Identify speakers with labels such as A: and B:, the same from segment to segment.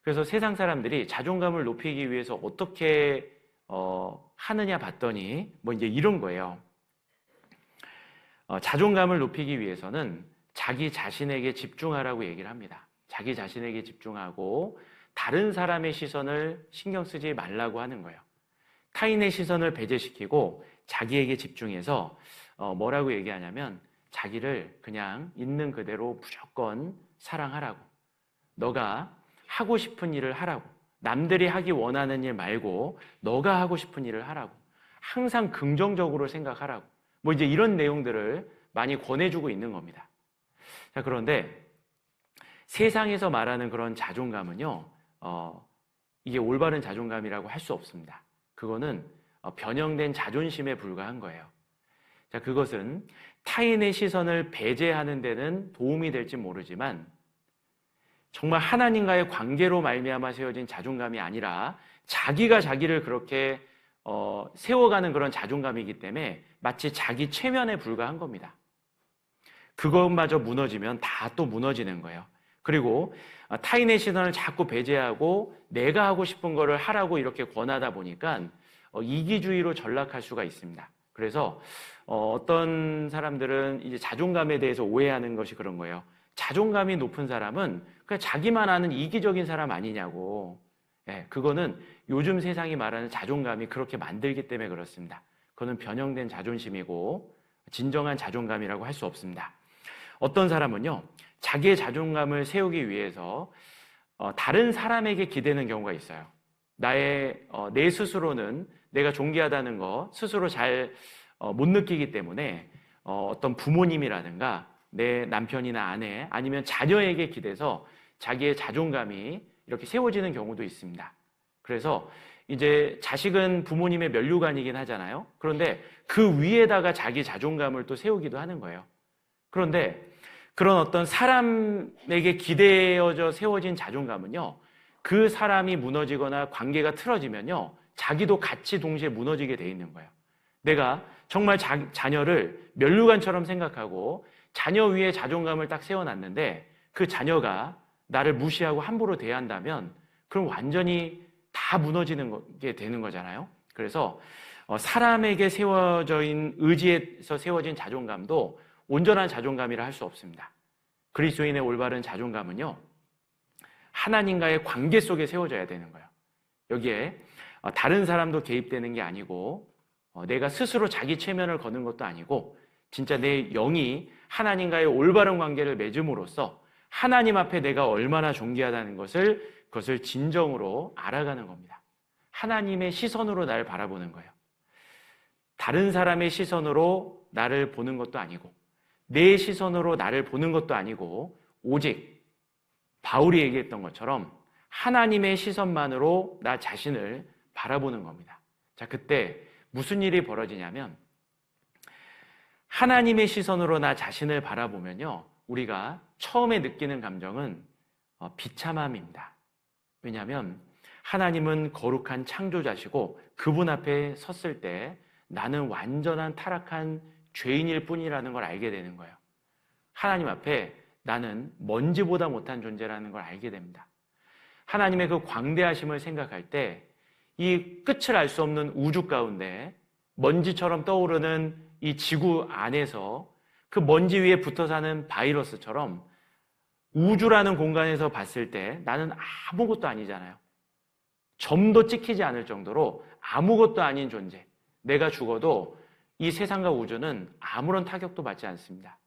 A: 그래서 세상 사람들이 자존감을 높이기 위해서 어떻게 하느냐 봤더니 뭐 이제 이런 거예요. 자존감을 높이기 위해서는 자기 자신에게 집중하라고 얘기를 합니다. 자기 자신에게 집중하고 다른 사람의 시선을 신경 쓰지 말라고 하는 거예요. 타인의 시선을 배제시키고 자기에게 집중해서 뭐라고 얘기하냐면 자기를 그냥 있는 그대로 무조건 사랑하라고, 너가 하고 싶은 일을 하라고, 남들이 하기 원하는 일 말고 너가 하고 싶은 일을 하라고, 항상 긍정적으로 생각하라고, 뭐 이제 이런 내용들을 많이 권해주고 있는 겁니다. 자, 그런데 세상에서 말하는 그런 자존감은요, 이게 올바른 자존감이라고 할 수 없습니다. 그거는 변형된 자존심에 불과한 거예요. 자, 그것은 타인의 시선을 배제하는 데는 도움이 될지 모르지만 정말 하나님과의 관계로 말미암아 세워진 자존감이 아니라 자기가 자기를 그렇게 세워가는 그런 자존감이기 때문에 마치 자기 체면에 불과한 겁니다. 그것마저 무너지면 다 또 무너지는 거예요. 그리고 타인의 시선을 자꾸 배제하고 내가 하고 싶은 거를 하라고 이렇게 권하다 보니까 이기주의로 전락할 수가 있습니다. 그래서 어떤 사람들은 이제 자존감에 대해서 오해하는 것이 그런 거예요. 자존감이 높은 사람은 그냥 자기만 아는 이기적인 사람 아니냐고. 예, 그거는 요즘 세상이 말하는 자존감이 그렇게 만들기 때문에 그렇습니다. 그거는 변형된 자존심이고 진정한 자존감이라고 할 수 없습니다. 어떤 사람은요, 자기의 자존감을 세우기 위해서 다른 사람에게 기대는 경우가 있어요. 내 스스로는 내가 존귀하다는 거 스스로 잘 못 느끼기 때문에 어떤 부모님이라든가 내 남편이나 아내 아니면 자녀에게 기대서 자기의 자존감이 이렇게 세워지는 경우도 있습니다. 그래서 이제 자식은 부모님의 면류관이긴 하잖아요. 그런데 그 위에다가 자기 자존감을 또 세우기도 하는 거예요. 그런데 그런 어떤 사람에게 기대어져 세워진 자존감은요, 그 사람이 무너지거나 관계가 틀어지면요, 자기도 같이 동시에 무너지게 돼 있는 거예요. 내가 정말 자녀를 면류관처럼 생각하고 자녀 위에 자존감을 딱 세워놨는데 그 자녀가 나를 무시하고 함부로 대한다면 그럼 완전히 다 무너지는 게 되는 거잖아요. 그래서 사람에게 세워져 있는 의지에서 세워진 자존감도 온전한 자존감이라 할 수 없습니다. 그리스도인의 올바른 자존감은요, 하나님과의 관계 속에 세워져야 되는 거예요. 여기에 다른 사람도 개입되는 게 아니고 내가 스스로 자기 체면을 거는 것도 아니고 진짜 내 영이 하나님과의 올바른 관계를 맺음으로써 하나님 앞에 내가 얼마나 존귀하다는 그것을 진정으로 알아가는 겁니다. 하나님의 시선으로 나를 바라보는 거예요. 다른 사람의 시선으로 나를 보는 것도 아니고 내 시선으로 나를 보는 것도 아니고 오직 바울이 얘기했던 것처럼 하나님의 시선만으로 나 자신을 바라보는 겁니다. 자, 그때 무슨 일이 벌어지냐면 하나님의 시선으로 나 자신을 바라보면요, 우리가 처음에 느끼는 감정은 비참함입니다. 왜냐하면 하나님은 거룩한 창조자시고 그분 앞에 섰을 때 나는 완전한 타락한 죄인일 뿐이라는 걸 알게 되는 거예요. 하나님 앞에 나는 먼지보다 못한 존재라는 걸 알게 됩니다. 하나님의 그 광대하심을 생각할 때 이 끝을 알 수 없는 우주 가운데 먼지처럼 떠오르는 이 지구 안에서 그 먼지 위에 붙어 사는 바이러스처럼 우주라는 공간에서 봤을 때 나는 아무것도 아니잖아요. 점도 찍히지 않을 정도로 아무것도 아닌 존재. 내가 죽어도 이 세상과 우주는 아무런 타격도 받지 않습니다.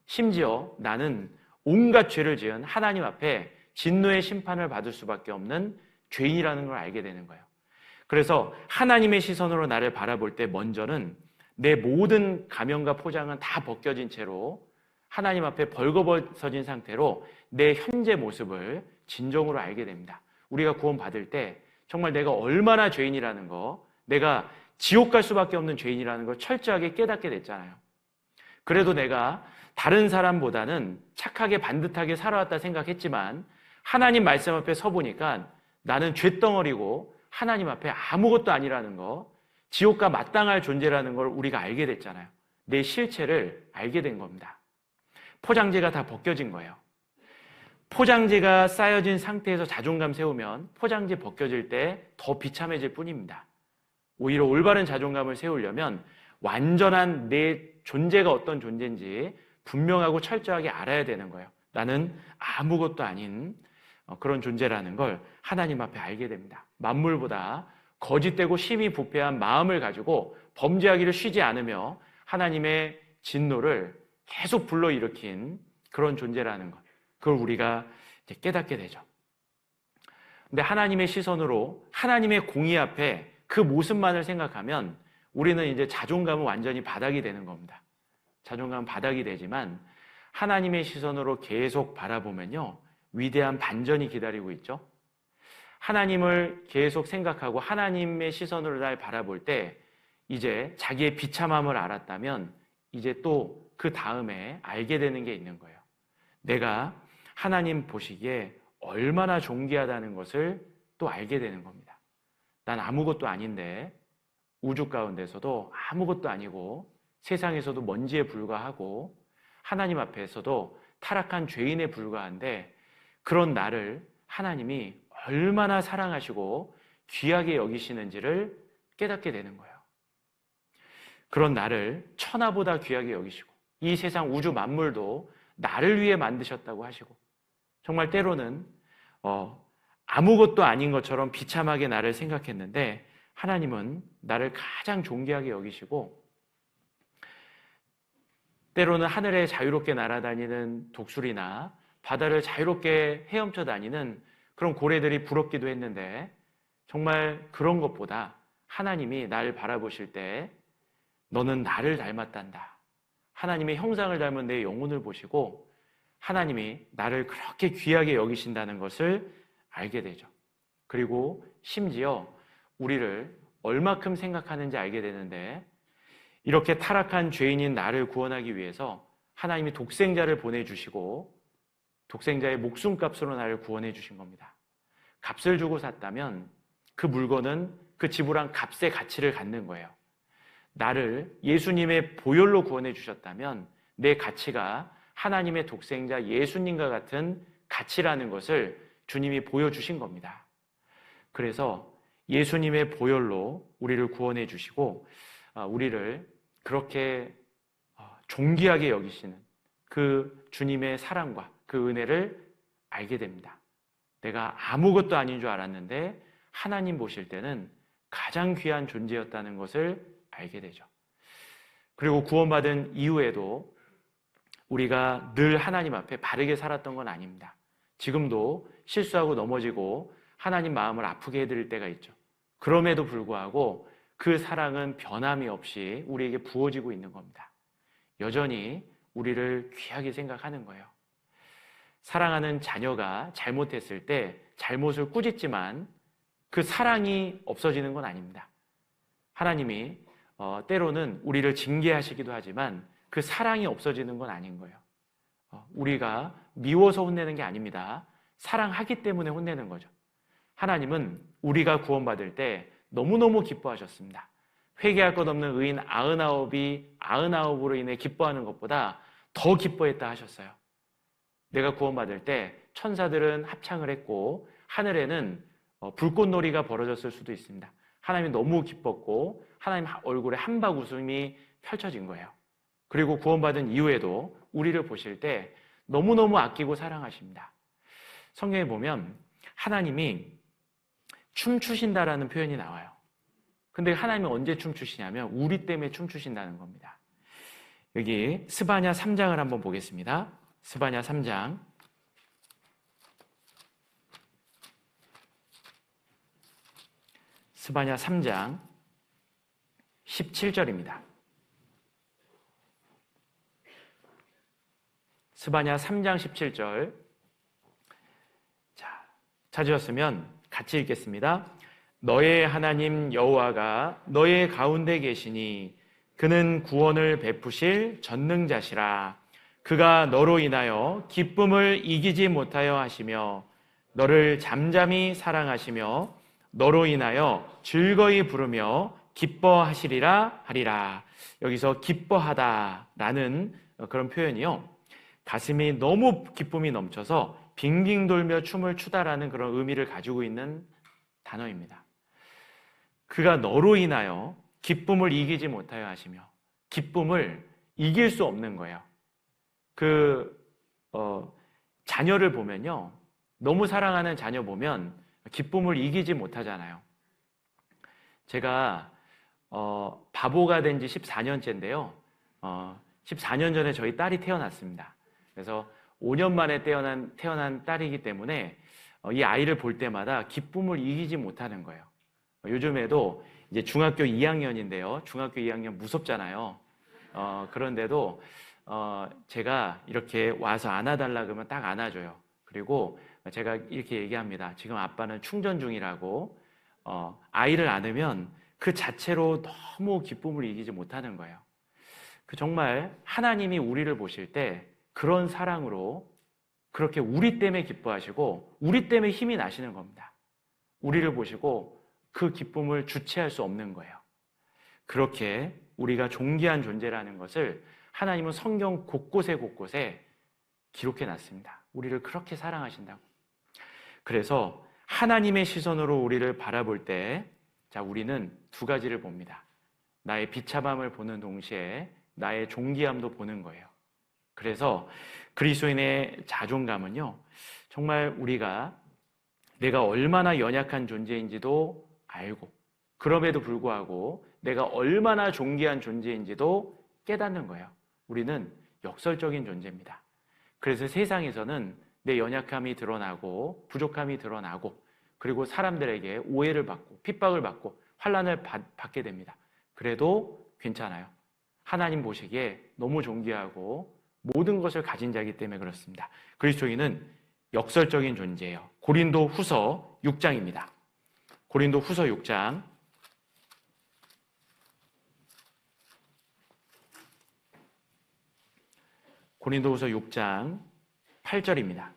A: 심지어 나는 온갖 죄를 지은 하나님 앞에 진노의 심판을 받을 수밖에 없는 죄인이라는 걸 알게 되는 거예요. 그래서 하나님의 시선으로 나를 바라볼 때 먼저는 내 모든 가면과 포장은 다 벗겨진 채로 하나님 앞에 벌거벗어진 상태로 내 현재 모습을 진정으로 알게 됩니다. 우리가 구원받을 때 정말 내가 얼마나 죄인이라는 거, 내가 지옥 갈 수밖에 없는 죄인이라는 걸 철저하게 깨닫게 됐잖아요. 그래도 내가 다른 사람보다는 착하게 반듯하게 살아왔다 생각했지만 하나님 말씀 앞에 서보니까 나는 죄덩어리고 하나님 앞에 아무것도 아니라는 거, 지옥과 마땅할 존재라는 걸 우리가 알게 됐잖아요. 내 실체를 알게 된 겁니다. 포장재가 다 벗겨진 거예요. 포장지가 쌓여진 상태에서 자존감 세우면 포장지 벗겨질 때 더 비참해질 뿐입니다. 오히려 올바른 자존감을 세우려면 완전한 내 존재가 어떤 존재인지 분명하고 철저하게 알아야 되는 거예요. 나는 아무것도 아닌 그런 존재라는 걸 하나님 앞에 알게 됩니다. 만물보다 거짓되고 심히 부패한 마음을 가지고 범죄하기를 쉬지 않으며 하나님의 진노를 계속 불러일으킨 그런 존재라는 것, 그걸 우리가 이제 깨닫게 되죠. 근데 하나님의 시선으로 하나님의 공의 앞에 그 모습만을 생각하면 우리는 이제 자존감은 완전히 바닥이 되는 겁니다. 자존감은 바닥이 되지만 하나님의 시선으로 계속 바라보면요, 위대한 반전이 기다리고 있죠. 하나님을 계속 생각하고 하나님의 시선으로 날 바라볼 때 이제 자기의 비참함을 알았다면 이제 또 그 다음에 알게 되는 게 있는 거예요. 내가 하나님 보시기에 얼마나 존귀하다는 것을 또 알게 되는 겁니다. 난 아무것도 아닌데 우주 가운데서도 아무것도 아니고 세상에서도 먼지에 불과하고 하나님 앞에서도 타락한 죄인에 불과한데 그런 나를 하나님이 얼마나 사랑하시고 귀하게 여기시는지를 깨닫게 되는 거예요. 그런 나를 천하보다 귀하게 여기시고 이 세상 우주 만물도 나를 위해 만드셨다고 하시고 정말 때로는 아무것도 아닌 것처럼 비참하게 나를 생각했는데 하나님은 나를 가장 존귀하게 여기시고 때로는 하늘에 자유롭게 날아다니는 독수리나 바다를 자유롭게 헤엄쳐 다니는 그런 고래들이 부럽기도 했는데 정말 그런 것보다 하나님이 나를 바라보실 때 너는 나를 닮았단다. 하나님의 형상을 닮은 내 영혼을 보시고 하나님이 나를 그렇게 귀하게 여기신다는 것을 알게 되죠. 그리고 심지어 우리를 얼마큼 생각하는지 알게 되는데 이렇게 타락한 죄인인 나를 구원하기 위해서 하나님이 독생자를 보내주시고 독생자의 목숨값으로 나를 구원해 주신 겁니다. 값을 주고 샀다면 그 물건은 그 지불한 값의 가치를 갖는 거예요. 나를 예수님의 보혈로 구원해 주셨다면 내 가치가 하나님의 독생자 예수님과 같은 가치라는 것을 주님이 보여주신 겁니다. 그래서 예수님의 보혈로 우리를 구원해 주시고 우리를 그렇게 존귀하게 여기시는 그 주님의 사랑과 그 은혜를 알게 됩니다. 내가 아무것도 아닌 줄 알았는데 하나님 보실 때는 가장 귀한 존재였다는 것을 알게 되죠. 그리고 구원받은 이후에도 우리가 늘 하나님 앞에 바르게 살았던 건 아닙니다. 지금도 실수하고 넘어지고 하나님 마음을 아프게 해드릴 때가 있죠. 그럼에도 불구하고 그 사랑은 변함이 없이 우리에게 부어지고 있는 겁니다. 여전히 우리를 귀하게 생각하는 거예요. 사랑하는 자녀가 잘못했을 때 잘못을 꾸짖지만 그 사랑이 없어지는 건 아닙니다. 하나님이 때로는 우리를 징계하시기도 하지만 그 사랑이 없어지는 건 아닌 거예요. 우리가 미워서 혼내는 게 아닙니다. 사랑하기 때문에 혼내는 거죠. 하나님은 우리가 구원받을 때 너무너무 기뻐하셨습니다. 회개할 것 없는 의인 99이 99으로 인해 기뻐하는 것보다 더 기뻐했다 하셨어요. 내가 구원받을 때 천사들은 합창을 했고 하늘에는 불꽃놀이가 벌어졌을 수도 있습니다. 하나님이 너무 기뻤고 하나님 얼굴에 한박 웃음이 펼쳐진 거예요. 그리고 구원받은 이후에도 우리를 보실 때 너무너무 아끼고 사랑하십니다. 성경에 보면 하나님이 춤추신다라는 표현이 나와요. 근데 하나님이 언제 춤추시냐면 우리 때문에 춤추신다는 겁니다. 여기 스바냐 3장을 한번 보겠습니다. 스바냐 3장 스바냐 3장 17절입니다. 스바냐 3장 17절. 자, 찾으셨으면 같이 읽겠습니다. 너의 하나님 여호와가 너의 가운데 계시니 그는 구원을 베푸실 전능자시라. 그가 너로 인하여 기쁨을 이기지 못하여 하시며 너를 잠잠히 사랑하시며 너로 인하여 즐거이 부르며 기뻐하시리라 하리라. 여기서 기뻐하다라는 그런 표현이요, 가슴이 너무 기쁨이 넘쳐서 빙빙 돌며 춤을 추다라는 그런 의미를 가지고 있는 단어입니다. 그가 너로 인하여 기쁨을 이기지 못하여 하시며, 기쁨을 이길 수 없는 거예요. 자녀를 보면요, 너무 사랑하는 자녀 보면 기쁨을 이기지 못하잖아요. 제가 바보가 된 지 14년째인데요. 14년 전에 저희 딸이 태어났습니다. 그래서 5년 만에 태어난 딸이기 때문에 이 아이를 볼 때마다 기쁨을 이기지 못하는 거예요. 요즘에도 이제 중학교 2학년인데요. 중학교 2학년 무섭잖아요. 그런데도 제가 이렇게 와서 안아달라 그러면 딱 안아줘요. 그리고 제가 이렇게 얘기합니다. 지금 아빠는 충전 중이라고. 아이를 안으면 그 자체로 너무 기쁨을 이기지 못하는 거예요. 정말 하나님이 우리를 보실 때 그런 사랑으로 그렇게 우리 때문에 기뻐하시고 우리 때문에 힘이 나시는 겁니다. 우리를 보시고 그 기쁨을 주체할 수 없는 거예요. 그렇게 우리가 존귀한 존재라는 것을 하나님은 성경 곳곳에 기록해 놨습니다. 우리를 그렇게 사랑하신다고. 그래서 하나님의 시선으로 우리를 바라볼 때, 우리는 두 가지를 봅니다. 나의 비참함을 보는 동시에 나의 존귀함도 보는 거예요. 그래서 그리스도인의 자존감은요, 정말 내가 얼마나 연약한 존재인지도 알고, 그럼에도 불구하고 내가 얼마나 존귀한 존재인지도 깨닫는 거예요. 우리는 역설적인 존재입니다. 그래서 세상에서는 내 연약함이 드러나고 부족함이 드러나고, 그리고 사람들에게 오해를 받고 핍박을 받고 환난을 받게 됩니다. 그래도 괜찮아요. 하나님 보시기에 너무 존귀하고 모든 것을 가진 자이기 때문에 그렇습니다. 그리스도인은 역설적인 존재예요. 고린도 후서 6장입니다. 고린도 후서 6장. 고린도후서 6장 8절입니다.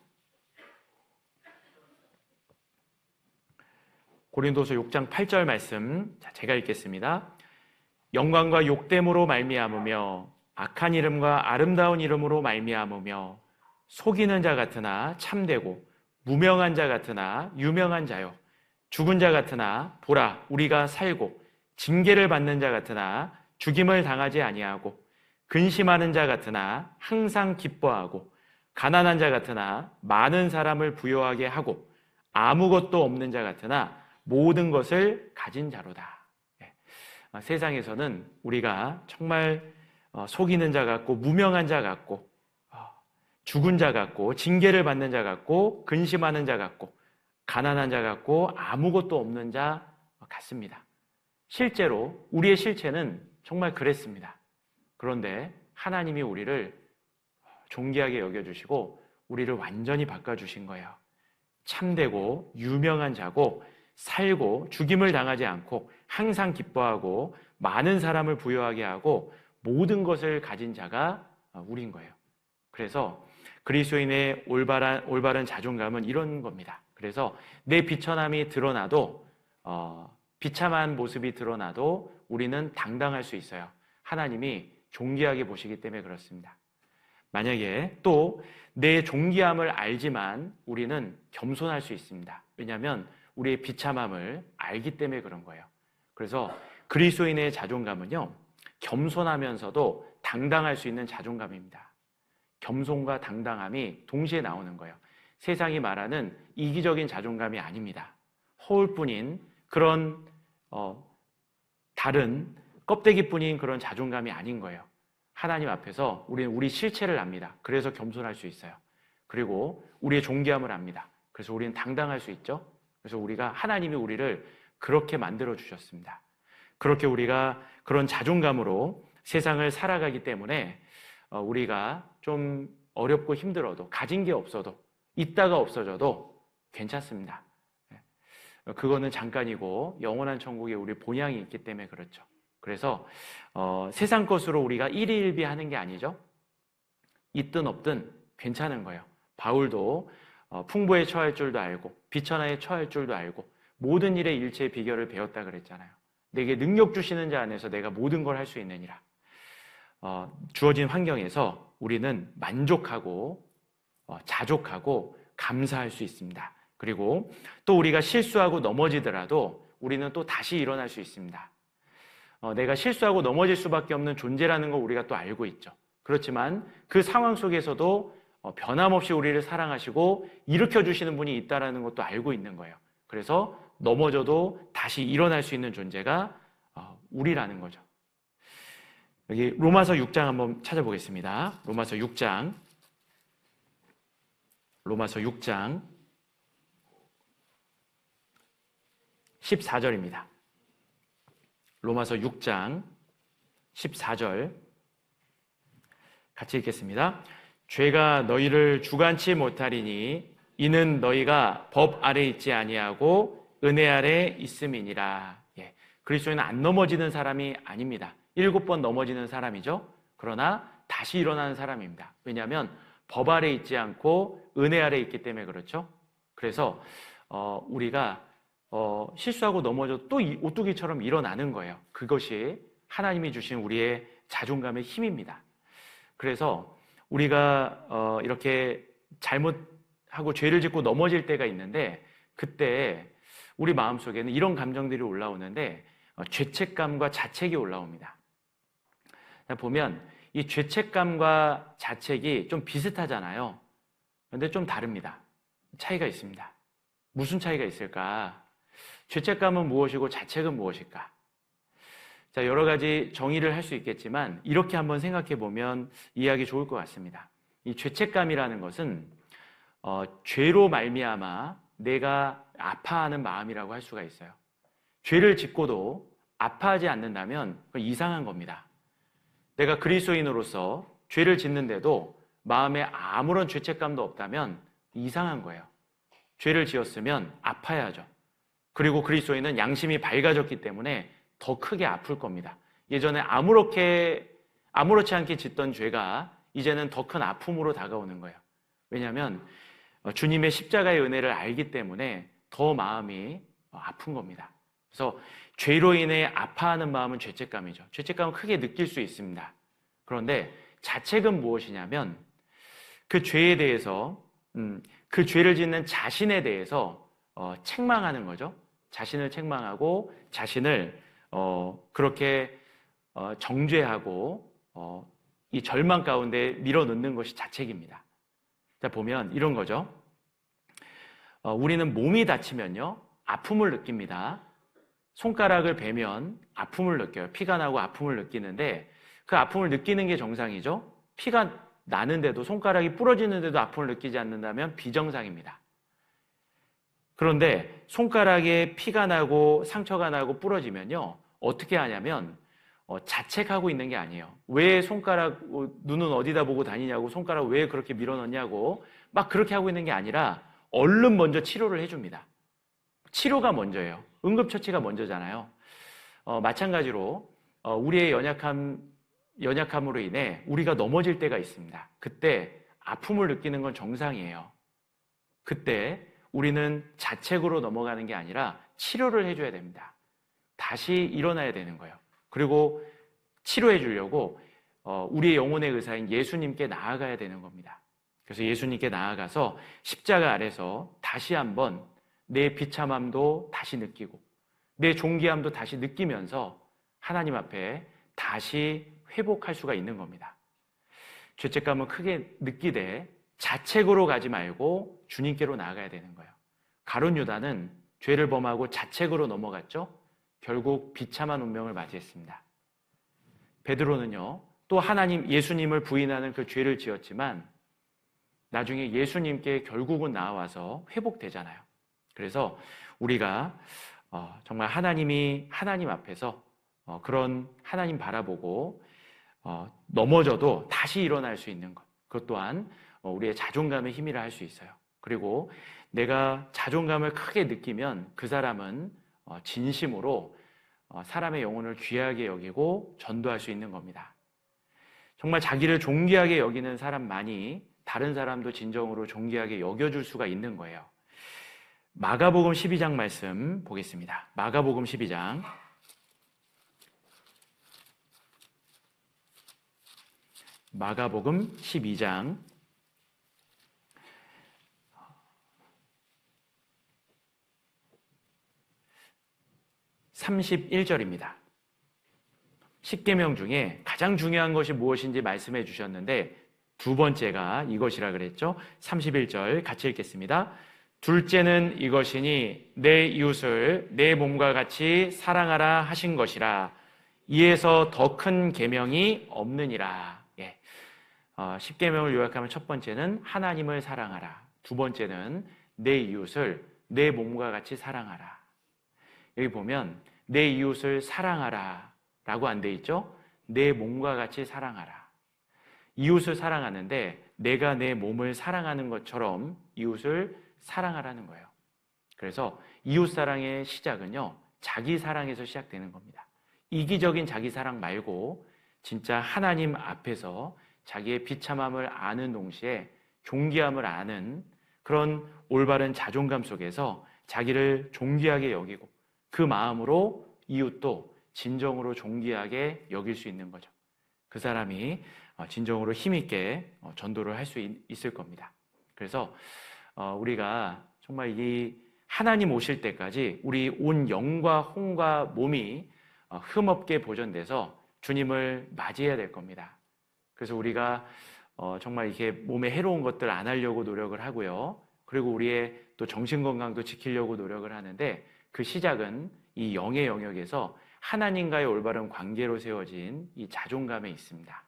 A: 고린도후서 6장 8절 말씀, 제가 읽겠습니다. 영광과 욕됨으로 말미암으며 악한 이름과 아름다운 이름으로 말미암으며 속이는 자 같으나 참되고 무명한 자 같으나 유명한 자요, 죽은 자 같으나 보라 우리가 살고, 징계를 받는 자 같으나 죽임을 당하지 아니하고, 근심하는 자 같으나 항상 기뻐하고, 가난한 자 같으나 많은 사람을 부요하게 하고, 아무것도 없는 자 같으나 모든 것을 가진 자로다. 세상에서는 우리가 정말 속이는 자 같고 무명한 자 같고 죽은 자 같고 징계를 받는 자 같고 근심하는 자 같고 가난한 자 같고 아무것도 없는 자 같습니다. 실제로 우리의 실체는 정말 그랬습니다. 그런데 하나님이 우리를 존귀하게 여겨주시고 우리를 완전히 바꿔주신 거예요. 참되고 유명한 자고 살고 죽임을 당하지 않고 항상 기뻐하고 많은 사람을 부요하게 하고 모든 것을 가진 자가 우리인 거예요. 그래서 그리스도인의 올바른 자존감은 이런 겁니다. 그래서 내 비천함이 드러나도 비참한 모습이 드러나도 우리는 당당할 수 있어요. 하나님이 존귀하게 보시기 때문에 그렇습니다. 만약에 또 내 존귀함을 알지만 우리는 겸손할 수 있습니다. 왜냐하면 우리의 비참함을 알기 때문에 그런 거예요. 그래서 그리스도인의 자존감은요, 겸손하면서도 당당할 수 있는 자존감입니다. 겸손과 당당함이 동시에 나오는 거예요. 세상이 말하는 이기적인 자존감이 아닙니다. 허울뿐인 그런 다른 껍데기뿐인 그런 자존감이 아닌 거예요. 하나님 앞에서 우리는 우리 실체를 압니다. 그래서 겸손할 수 있어요. 그리고 우리의 존귀함을 압니다. 그래서 우리는 당당할 수 있죠. 그래서 하나님이 우리를 그렇게 만들어 주셨습니다. 그렇게 우리가 그런 자존감으로 세상을 살아가기 때문에 우리가 좀 어렵고 힘들어도, 가진 게 없어도, 있다가 없어져도 괜찮습니다. 그거는 잠깐이고 영원한 천국에 우리 본향이 있기 때문에 그렇죠. 그래서 세상 것으로 우리가 일희일비하는 게 아니죠. 있든 없든 괜찮은 거예요. 바울도 풍부에 처할 줄도 알고 비천하에 처할 줄도 알고 모든 일의 일체의 비결을 배웠다 그랬잖아요. 내게 능력 주시는 자 안에서 내가 모든 걸 할 수 있느니라. 주어진 환경에서 우리는 만족하고 자족하고 감사할 수 있습니다. 그리고 또 우리가 실수하고 넘어지더라도 우리는 또 다시 일어날 수 있습니다. 내가 실수하고 넘어질 수밖에 없는 존재라는 걸 우리가 또 알고 있죠. 그렇지만 그 상황 속에서도 변함없이 우리를 사랑하시고 일으켜주시는 분이 있다는 것도 알고 있는 거예요. 그래서 넘어져도 다시 일어날 수 있는 존재가 우리라는 거죠. 여기 로마서 6장 한번 찾아보겠습니다. 로마서 6장 14절입니다. 로마서 6장 14절 같이 읽겠습니다. 죄가 너희를 주관치 못하리니 이는 너희가 법 아래 있지 아니하고 은혜 아래 있음이니라. 그리스도인은 안 넘어지는 사람이 아닙니다. 7번 넘어지는 사람이죠. 그러나 다시 일어나는 사람입니다. 왜냐하면 법 아래 있지 않고 은혜 아래 있기 때문에 그렇죠. 그래서 우리가 실수하고 넘어져도 또 오뚜기처럼 일어나는 거예요. 그것이 하나님이 주신 우리의 자존감의 힘입니다. 그래서 우리가 이렇게 잘못하고 죄를 짓고 넘어질 때가 있는데 그때 우리 마음속에는 이런 감정들이 올라오는데 죄책감과 자책이 올라옵니다. 보면 이 죄책감과 자책이 좀 비슷하잖아요. 그런데 좀 다릅니다. 차이가 있습니다. 무슨 차이가 있을까? 죄책감은 무엇이고 자책은 무엇일까? 자, 여러 가지 정의를 할 수 있겠지만 이렇게 한번 생각해 보면 이해하기 좋을 것 같습니다. 이 죄책감이라는 것은 죄로 말미암아 내가 아파하는 마음이라고 할 수가 있어요. 죄를 짓고도 아파하지 않는다면 그건 이상한 겁니다. 내가 그리스도인으로서 죄를 짓는데도 마음에 아무런 죄책감도 없다면 이상한 거예요. 죄를 지었으면 아파야죠. 그리고 그리스도인은 양심이 밝아졌기 때문에 더 크게 아플 겁니다. 예전에 아무렇지 않게 짓던 죄가 이제는 더 큰 아픔으로 다가오는 거예요. 왜냐하면 주님의 십자가의 은혜를 알기 때문에 더 마음이 아픈 겁니다. 그래서 죄로 인해 아파하는 마음은 죄책감이죠. 죄책감은 크게 느낄 수 있습니다. 그런데 자책은 무엇이냐면 그 죄에 대해서 그 죄를 짓는 자신에 대해서 책망하는 거죠. 자신을 책망하고 자신을 그렇게 정죄하고 이 절망 가운데 밀어넣는 것이 자책입니다. 자, 보면 이런 거죠. 우리는 몸이 다치면요 아픔을 느낍니다. 손가락을 베면 아픔을 느껴요. 피가 나고 아픔을 느끼는데 그 아픔을 느끼는 게 정상이죠. 피가 나는데도 손가락이 부러지는데도 아픔을 느끼지 않는다면 비정상입니다. 그런데 손가락에 피가 나고 상처가 나고 부러지면요 어떻게 하냐면 자책하고 있는 게 아니에요. 왜 손가락 눈은 어디다 보고 다니냐고 손가락 왜 그렇게 밀어넣냐고 막 그렇게 하고 있는 게 아니라 얼른 먼저 치료를 해줍니다. 치료가 먼저예요. 응급처치가 먼저잖아요. 마찬가지로 우리의 연약함으로 인해 우리가 넘어질 때가 있습니다. 그때 아픔을 느끼는 건 정상이에요. 그때 우리는 자책으로 넘어가는 게 아니라 치료를 해줘야 됩니다. 다시 일어나야 되는 거예요. 그리고 치료해 주려고 우리의 영혼의 의사인 예수님께 나아가야 되는 겁니다. 그래서 예수님께 나아가서 십자가 아래서 다시 한번 내 비참함도 다시 느끼고 내 존귀함도 다시 느끼면서 하나님 앞에 다시 회복할 수가 있는 겁니다. 죄책감은 크게 느끼되 자책으로 가지 말고 주님께로 나아가야 되는 거예요. 가룟 유다는 죄를 범하고 자책으로 넘어갔죠. 결국 비참한 운명을 맞이했습니다. 베드로는요 또 하나님 예수님을 부인하는 그 죄를 지었지만 나중에 예수님께 결국은 나와서 회복되잖아요. 그래서 우리가 정말 하나님 앞에서 그런 하나님 바라보고 넘어져도 다시 일어날 수 있는 것, 그것 또한 우리의 자존감의 힘이라 할 수 있어요. 그리고 내가 자존감을 크게 느끼면 그 사람은 진심으로 사람의 영혼을 귀하게 여기고 전도할 수 있는 겁니다. 정말 자기를 존귀하게 여기는 사람만이 다른 사람도 진정으로 존귀하게 여겨줄 수가 있는 거예요. 마가복음 12장 말씀 보겠습니다. 마가복음 12장 마가복음 12장 31절입니다. 10계명 중에 가장 중요한 것이 무엇인지 말씀해 주셨는데 두 번째가 이것이라 그랬죠. 31절 같이 읽겠습니다. 둘째는 이것이니 내 이웃을 내 몸과 같이 사랑하라 하신 것이라. 이에서 더 큰 계명이 없느니라. 10계명을 요약하면 첫 번째는 하나님을 사랑하라. 두 번째는 내 이웃을 내 몸과 같이 사랑하라. 여기 보면 내 이웃을 사랑하라 라고 안 돼 있죠? 내 몸과 같이 사랑하라. 이웃을 사랑하는데 내가 내 몸을 사랑하는 것처럼 이웃을 사랑하라는 거예요. 그래서 이웃 사랑의 시작은요, 자기 사랑에서 시작되는 겁니다. 이기적인 자기 사랑 말고 진짜 하나님 앞에서 자기의 비참함을 아는 동시에 존귀함을 아는 그런 올바른 자존감 속에서 자기를 존귀하게 여기고 그 마음으로 이웃도 진정으로 존귀하게 여길 수 있는 거죠. 그 사람이 진정으로 힘있게 전도를 할 수 있을 겁니다. 그래서 우리가 정말 이 하나님 오실 때까지 우리 온 영과 혼과 몸이 흠없게 보존돼서 주님을 맞이해야 될 겁니다. 그래서 우리가 정말 이렇게 몸에 해로운 것들 안 하려고 노력을 하고요. 그리고 우리의 또 정신건강도 지키려고 노력을 하는데 그 시작은 이 영의 영역에서 하나님과의 올바른 관계로 세워진 이 자존감에 있습니다.